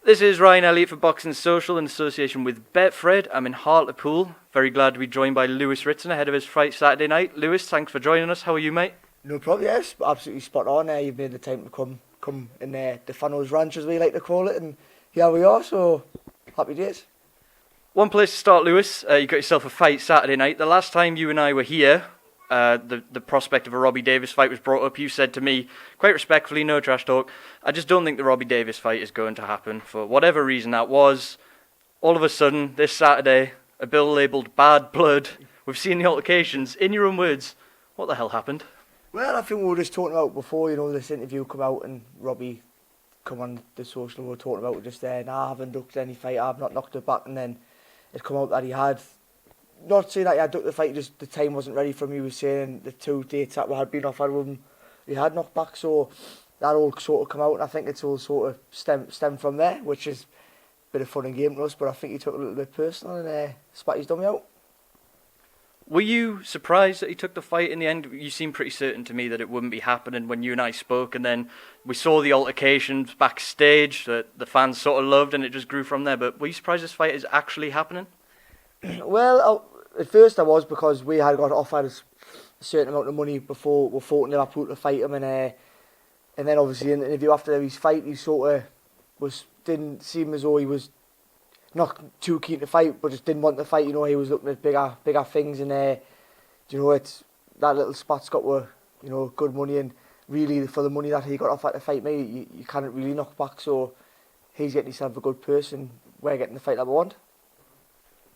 This is Ryan Elliott for Boxing Social in association with Betfred. I'm in Hartlepool. Very glad to be joined by Lewis Ritson ahead of his fight Saturday night. Lewis, thanks for joining us. How are you, mate? No problem, yes, absolutely spot on. You've made the time to come in the Fano's Ranch, as we like to call it, and here we are, so happy days. One place to start, Lewis. You got yourself a fight Saturday night. The last time you and I were here, the prospect of a Robbie Davies fight was brought up. You said to me, quite respectfully, no trash talk, I just don't think the Robbie Davies fight is going to happen, for whatever reason that was. All of a sudden, this Saturday, a bill labelled bad blood. We've seen the altercations. In your own words, what the hell happened? Well, I think we were just talking about before, this interview come out and Robbie come on the social, we were talking about just there, I haven't ducked any fight, I've not knocked it back, and then it come out that he had, not saying that he had ducked the fight, just the time wasn't ready for him. He was saying the 2 dates that we had been offered with him, he had knocked back, so that all sort of come out, and I think it's all sort of stemmed from there, which is a bit of fun and game to us, but I think he took it a little bit personal and spat his dummy out. Were you surprised that he took the fight in the end? You seemed pretty certain to me that it wouldn't be happening when you and I spoke, and then we saw the altercations backstage that the fans sort of loved, and it just grew from there. But were you surprised this fight is actually happening? Well, at first I was, because we had got offered a certain amount of money before we fought in Liverpool to fight him, and then obviously in the interview after his fight, he sort of didn't seem as though he was not too keen to fight, but just didn't want to fight. He was looking at bigger things, and it's that little spot's got good money, and really for the money that he got offered to fight me, you can't really knock back. So he's getting himself a good person. We're getting the fight that we want.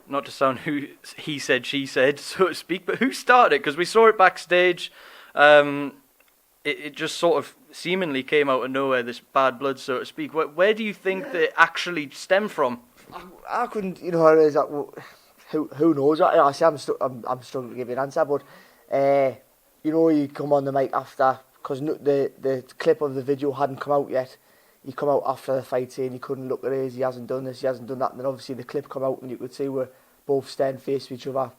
Not to sound who he said, she said, so to speak, but who started it? Because we saw it backstage. It just sort of seemingly came out of nowhere, this bad blood, so to speak. Where do you think that it actually stemmed from? I couldn't, who knows? I say I'm struggling to give you an answer, but you come on the mic after, because the clip of the video hadn't come out yet. He come out after the fight saying he couldn't look at his, he hasn't done this, he hasn't done that, and then obviously the clip come out and you could see we're both staring face to each other,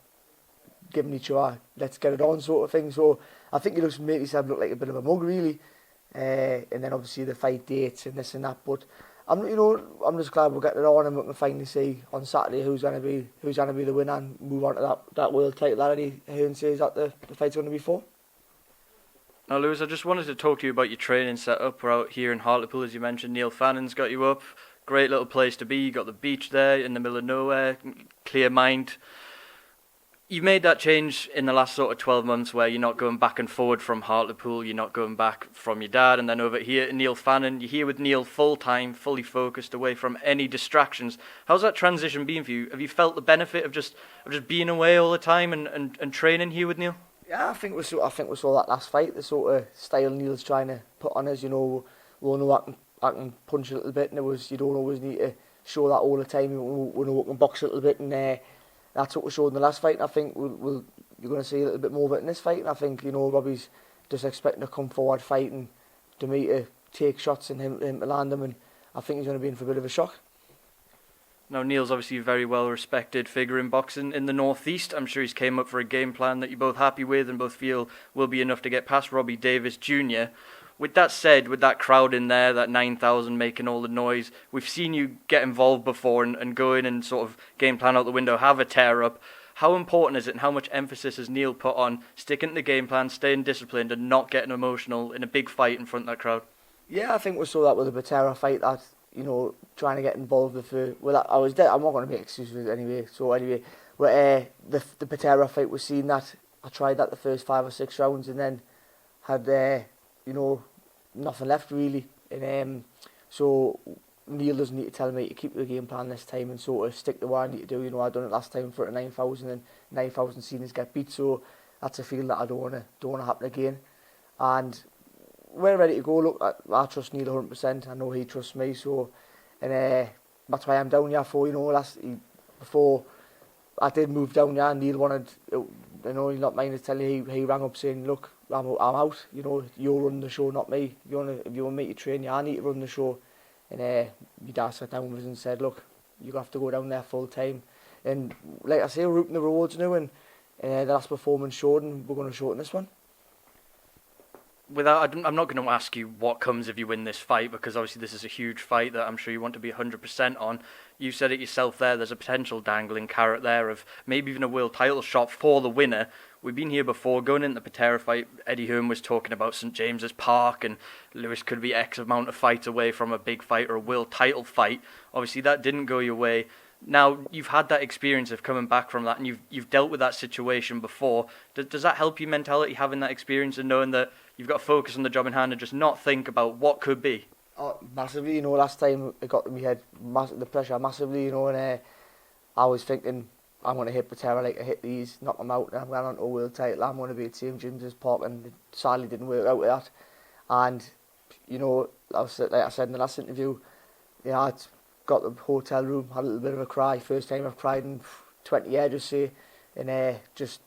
giving each other let's get it on sort of thing. So I think he just made himself look like a bit of a mug, really, and then obviously the fight dates and this and that. But I'm just glad we're getting it on, and we can finally see on Saturday who's gonna be the winner and move on to that world title that Eddie says that the fight's gonna be for. Now, Lewis, I just wanted to talk to you about your training setup. We're out here in Hartlepool, as you mentioned. Neil Fannin's got you up. Great little place to be. You got the beach there in the middle of nowhere. Clear mind. You've made that change in the last sort of 12 months where you're not going back and forward from Hartlepool. You're not going back from your dad and then over here to Neil Fannin. You're here with Neil full-time, fully focused, away from any distractions. How's that transition been for you? Have you felt the benefit of just being away all the time and training here with Neil? Yeah, I think we saw that last fight, the sort of style Neil's trying to put on us. We all know I can punch a little bit, and you don't always need to show that all the time. We know we can box a little bit, and that's what we showed in the last fight. And I think you're going to see a little bit more of it in this fight. And I think Robbie's just expecting to come forward fighting, to me to take shots and him to land them, and I think he's going to be in for a bit of a shock. Now, Neil's obviously a very well-respected figure in boxing in the Northeast. I'm sure he's came up for a game plan that you're both happy with and both feel will be enough to get past Robbie Davies Jr. With that said, with that crowd in there, that 9,000 making all the noise, we've seen you get involved before and go in and sort of game plan out the window, have a tear-up. How important is it and how much emphasis has Neil put on sticking to the game plan, staying disciplined and not getting emotional in a big fight in front of that crowd? Yeah, I think we saw that with the Patera fight, that trying to get involved with I was dead. I'm not going to make excuses anyway. So anyway, but the Patera fight was seen that I tried that the first 5 or 6 rounds and then had nothing left really. And so Neil doesn't need to tell me to keep the game plan this time and sort of stick to what I need to do. I done it last time for 9,000 and 9,000 seen us get beat. So that's a feel that I don't want to happen again. And we're ready to go. Look, I trust Neil 100%. I know he trusts me. So, and that's why I'm down here for. Before I did move down here, Neil wanted. He's not minded to tell you. He rang up saying, "Look, I'm out. You're running the show, not me. If you want me to train, I need to run the show." And my dad sat down with us and said, "Look, you have to go down there full time." And like I say, we're reaping the rewards now. And the last performance showed, and we're going to show it in this one. I'm not going to ask you what comes if you win this fight, because obviously this is a huge fight that I'm sure you want to be 100% on. You said it yourself there, there's a potential dangling carrot there of maybe even a world title shot for the winner. We've been here before, going into the Patera fight, Eddie Hearn was talking about St James's Park and Lewis could be X amount of fights away from a big fight or a world title fight. Obviously that didn't go your way. Now you've had that experience of coming back from that, and you've dealt with that situation before. Does that help your mentality, having that experience and knowing that you've got to focus on the job in hand and just not think about what could be? Oh, massively, last time it got to my head, the pressure massively, and I was thinking, I'm going to hit Patera like I hit these, knock them out, and I'm going on to a world title, I'm going to be at St James's Park, and it sadly didn't work out with that. And, like I said in the last interview, I got the hotel room, had a little bit of a cry, first time I've cried in 20 years, just say, and just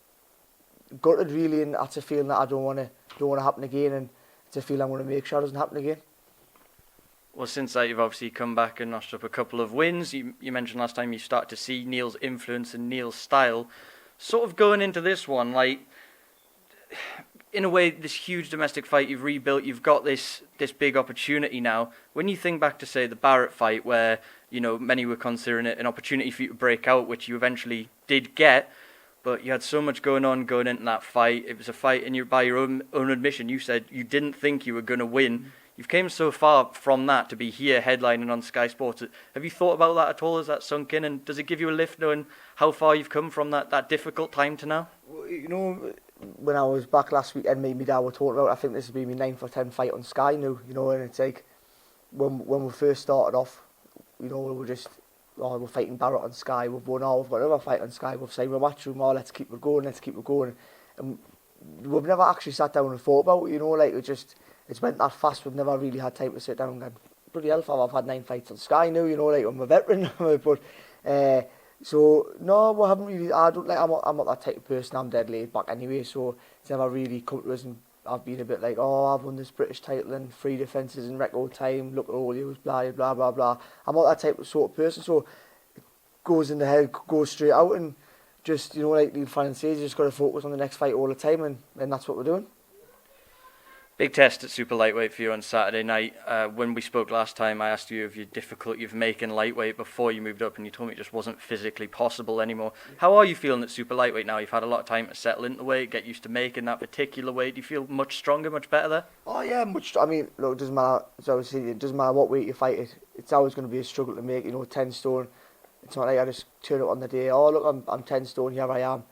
gutted really, and that's a feeling that I don't want to happen again, and it's a feeling I'm going to make sure it doesn't happen again. Well, since that, you've obviously come back and notched up a couple of wins. You mentioned last time you start to see Neil's influence and Neil's style. Sort of going into this one, like, in a way, this huge domestic fight you've rebuilt, you've got this big opportunity now. When you think back to, say, the Barrett fight, where, many were considering it an opportunity for you to break out, which you eventually did get, but you had so much going on going into that fight. It was a fight, and by your own admission, you said you didn't think you were going to win. You've came so far from that to be here headlining on Sky Sports. Have you thought about that at all? Has that sunk in? And does it give you a lift knowing how far you've come from that difficult time to now? Well, when I was back last weekend, me and my dad were talking about, I think this will be my 9th or 10th fight on Sky now, and it's like, when we first started off, we were just, we're fighting Barrett on Sky, we've won we've got another fight on Sky, we've signed a match room, let's keep it going. And we've never actually sat down and thought about it, it's went that fast, we've never really had time to sit down and go, bloody hell, I've had 9 fights on Sky now, I'm a veteran. But, so, no, we haven't really, I'm not that type of person, I'm dead laid back anyway, so it's never really come to us, and I've been a bit like, I've won this British title in 3 defences in record time, look at all you, blah, blah, blah, blah. I'm not that type of sort of person, so it goes in the head, goes straight out, and just, like Neil Fannin says, you just got to focus on the next fight all the time, and that's what we're doing. Big test at super lightweight for you on Saturday night. When we spoke last time, I asked you of your difficulty of making lightweight before you moved up, and you told me it just wasn't physically possible anymore. How are you feeling at super lightweight now? You've had a lot of time to settle into the weight, get used to making that particular weight. Do you feel much stronger, much better there? Oh yeah, much. I mean, look, it doesn't matter. It doesn't matter what weight you fight it. It's always going to be a struggle to make. 10 stone. It's not like I just turn up on the day. Oh look, I'm 10 stone. Here I am.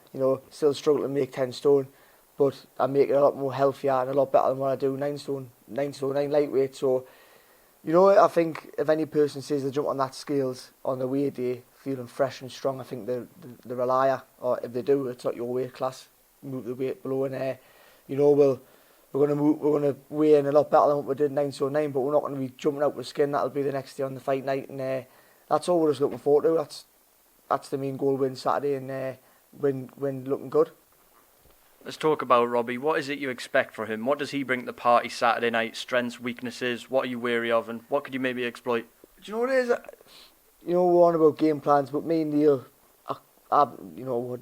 Still struggle to make 10 stone. But I make it a lot more healthier and a lot better than what I do 9 stone 9 lightweight. So, I think if any person says they jump on that scales on the weight day feeling fresh and strong, I think they're a liar. Or if they do, it's not your weight class. Move the weight below, and we're gonna weigh in a lot better than what we did 9 stone 9. But we're not going to be jumping out with skin. That'll be the next day on the fight night, and that's all we're just looking forward to. That's the main goal: win Saturday and win looking good. Let's talk about Robbie. What is it you expect from him? What does he bring to the party Saturday night? Strengths, weaknesses? What are you wary of, and what could you maybe exploit? Do you know what it is? We're on about game plans, but me and Neil, I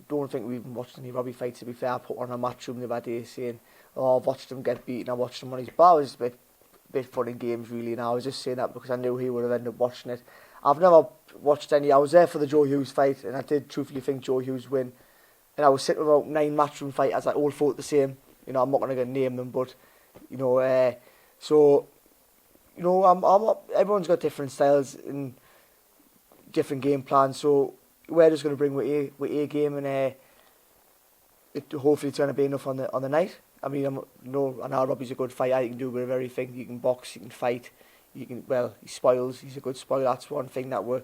don't think we've watched any Robbie fights. To be fair, I put on a matchroom the other day saying, I've watched him get beaten. I watched him on his bar. It was a bit fun in games really, and I was just saying that because I knew he would have ended up watching it. I've never watched any. I was there for the Joe Hughes fight, and I did truthfully think Joe Hughes win. And I was sitting with about 9 matchroom fighters that all fought the same. I'm not going to name them, but everyone's got different styles and different game plans. So we're just going to bring with a game, and hopefully it's going to be enough on the night. I mean, I know Robbie's a good fighter. He can do a bit of everything. He can box, he can fight. He spoils. He's a good spoiler. That's one thing that when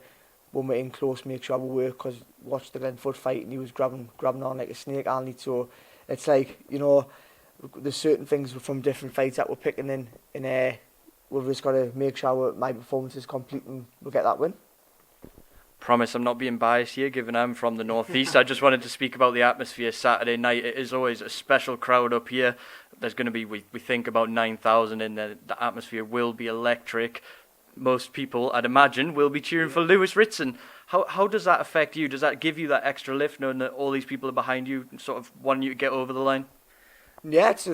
we're in close, make sure we work, because watched the Glenfoot fight and he was grabbing on like a snake, Arnie. So it's like, there's certain things from different fights that we're picking in, and we've just got to make sure my performance is complete and we'll get that win. Promise I'm not being biased here, given I'm from the northeast. I just wanted to speak about the atmosphere Saturday night. It is always a special crowd up here. There's going to be, we think, about 9,000 in there. The atmosphere will be electric. Most people, I'd imagine, will be cheering for Lewis Ritson. How does that affect you? Does that give you that extra lift knowing that all these people are behind you, sort of wanting you to get over the line? Yeah, it's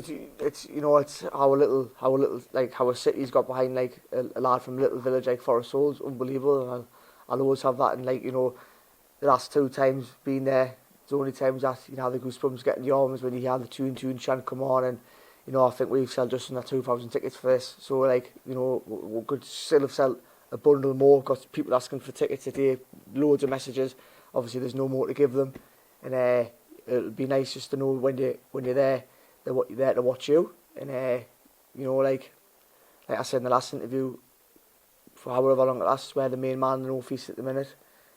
you know, it's our little like our city's got behind like a lad from a little village like Forest Souls, unbelievable, and I'll always have that. And like, you know, the last 2 times being there, it's the only times that you know have the goosebumps getting the arms when you hear the tune chant come on. And you know, I think we've sold just under 2,000 tickets for this, so like, you know, we could still have sold a bundle more, got people asking for tickets today, loads of messages. Obviously there's no more to give them, and it'll be nice just to know when you're there, they're there to watch you. And you know, like I said in the last interview, for however long it lasts, we're the main man in the North East at the minute.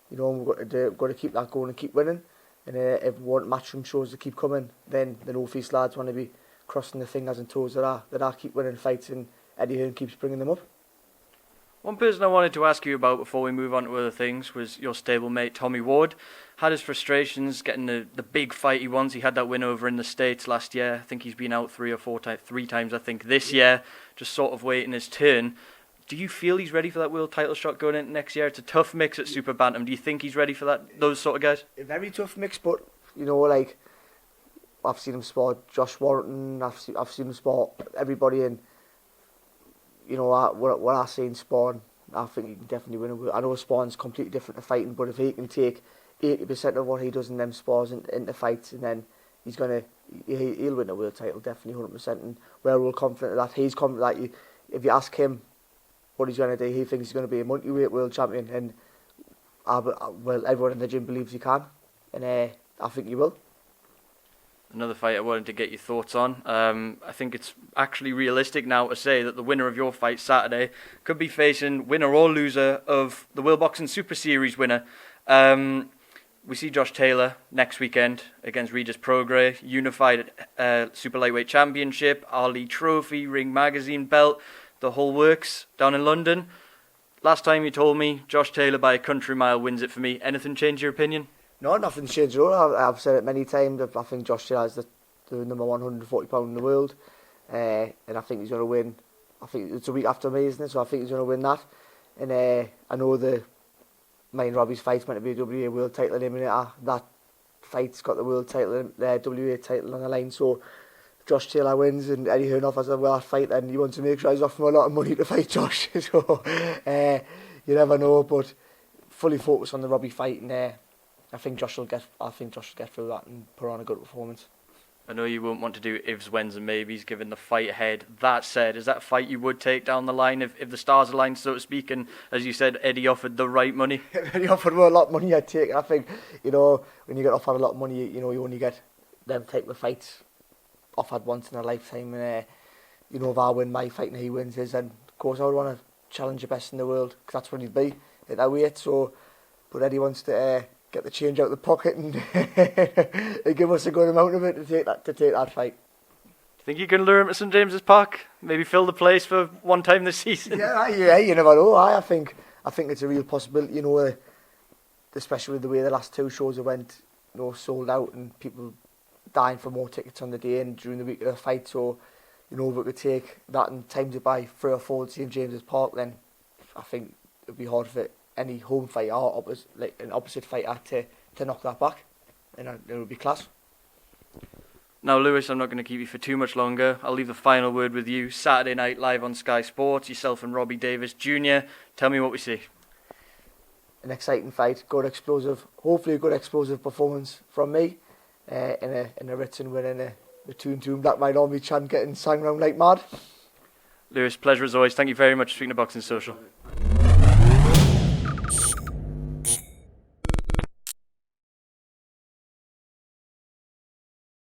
You know, and we've got to keep that going and keep winning. And if we want matchroom shows to keep coming, then the North East lads want to be crossing the fingers and toes that I keep winning fights, and Eddie Hearn keeps bringing them up. One person I wanted to ask you about before we move on to other things was your stablemate Tommy Ward. Had his frustrations getting the big fight he wants. He had that win over in the States last year. I think he's been out 3 times I think this year, just sort of waiting his turn. Do you feel he's ready for that world title shot going into next year? It's a tough mix at Super Bantam. Do you think he's ready for those sort of guys? A very tough mix, but you know, like I've seen him spar Josh Warrington. I've seen him spar everybody, and you know what I see in sparring, I think he can definitely win. I know sparring's completely different to fighting, but if he can take 80% of what he does in them spars into fights, and then he'll win a world title definitely 100%. And we're all confident of that. He's confident that if you ask him what he's going to do, he thinks he's going to be a multi-weight world champion, and well, everyone in the gym believes he can, and I think he will. Another fight I wanted to get your thoughts on. I think it's actually realistic now to say that the winner of your fight Saturday could be facing winner or loser of the World Boxing Super Series winner. We see Josh Taylor next weekend against Taylor-Prograis, unified Super Lightweight Championship, Ali Trophy, Ring Magazine belt, the whole works down in London. Last time you told me Josh Taylor by a country mile wins it for me. Anything change your opinion? No, nothing's changed at all. I've said it many times. I think Josh Taylor is the number 140 pound in the world, and I think he's going to win. I think it's a week after me, isn't it? So I think he's going to win that. And I know mine and Robbie's fight's meant to be a WA world title eliminator. That fight's got the world title, WA title on the line. So if Josh Taylor wins and Eddie Hearn offers a world fight, then he wants to make sure he's offering a lot of money to fight Josh. So you never know, but fully focused on the Robbie fight, and I think Josh will get through that and put on a good performance. I know you won't want to do ifs, whens and maybes given the fight ahead. That said, is that a fight you would take down the line if the stars aligned, so to speak, and as you said, Eddie offered the right money? If Eddie offered me a lot of money, I'd take it. I think, you know, when you get offered a lot of money, you know, you only get them type of fights offered once in a lifetime. And, you know, if I win my fight and he wins his, then of course I would want to challenge the best in the world, because that's what he'd be at that weight. So, but Eddie wants to get the change out of the pocket and give us a good amount of it to take that fight. Do you think you can lure him to St James's Park? Maybe fill the place for one time this season? Yeah, you never know. I think it's a real possibility, you know, especially with the way the last 2 shows have went, you know, sold out and people dying for more tickets on the day and during the week of the fight. So, you know, if we could take that and times it by 3 or 4 at St James's Park, then I think it'd be hard for any home fighter or an opposite fighter to knock that back, and it would be class. Now, Lewis, I'm not going to keep you for too much longer. I'll leave the final word with you. Saturday night live on Sky Sports, yourself and Robbie Davies Jr. Tell me what we see. An exciting fight, hopefully a good explosive performance from me, in a Ritson winning a tune Black My Army chant getting sang around like mad. Lewis, pleasure as always. Thank you very much for speaking to Boxing Social.